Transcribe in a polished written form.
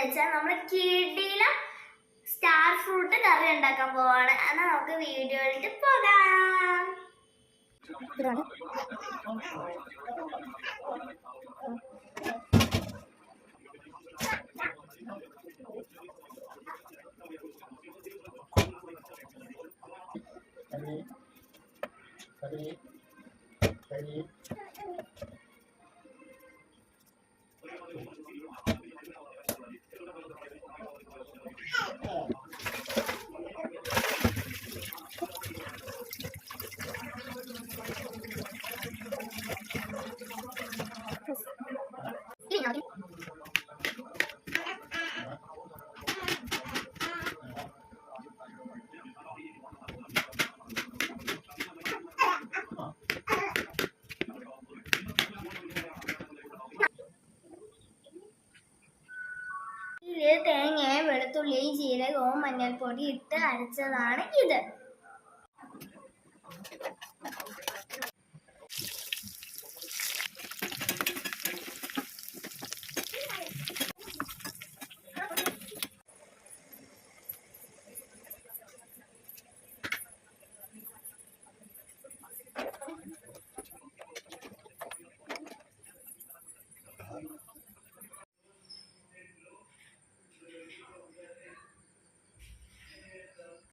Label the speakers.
Speaker 1: വെച്ചാൽ നമ്മൾ കിടിലം സ്റ്റാർ ഫ്രൂട്ട് കറി ഉണ്ടാക്കാൻ പോവാണ്. എന്നാൽ നമുക്ക് വീഡിയോയിലേക്ക് പോകാം. തേങ്ങയും വെളുത്തുള്ളിയും ജീരകവും മഞ്ഞൾപ്പൊടി ഇട്ട് അരച്ചതാണ് ഇത്.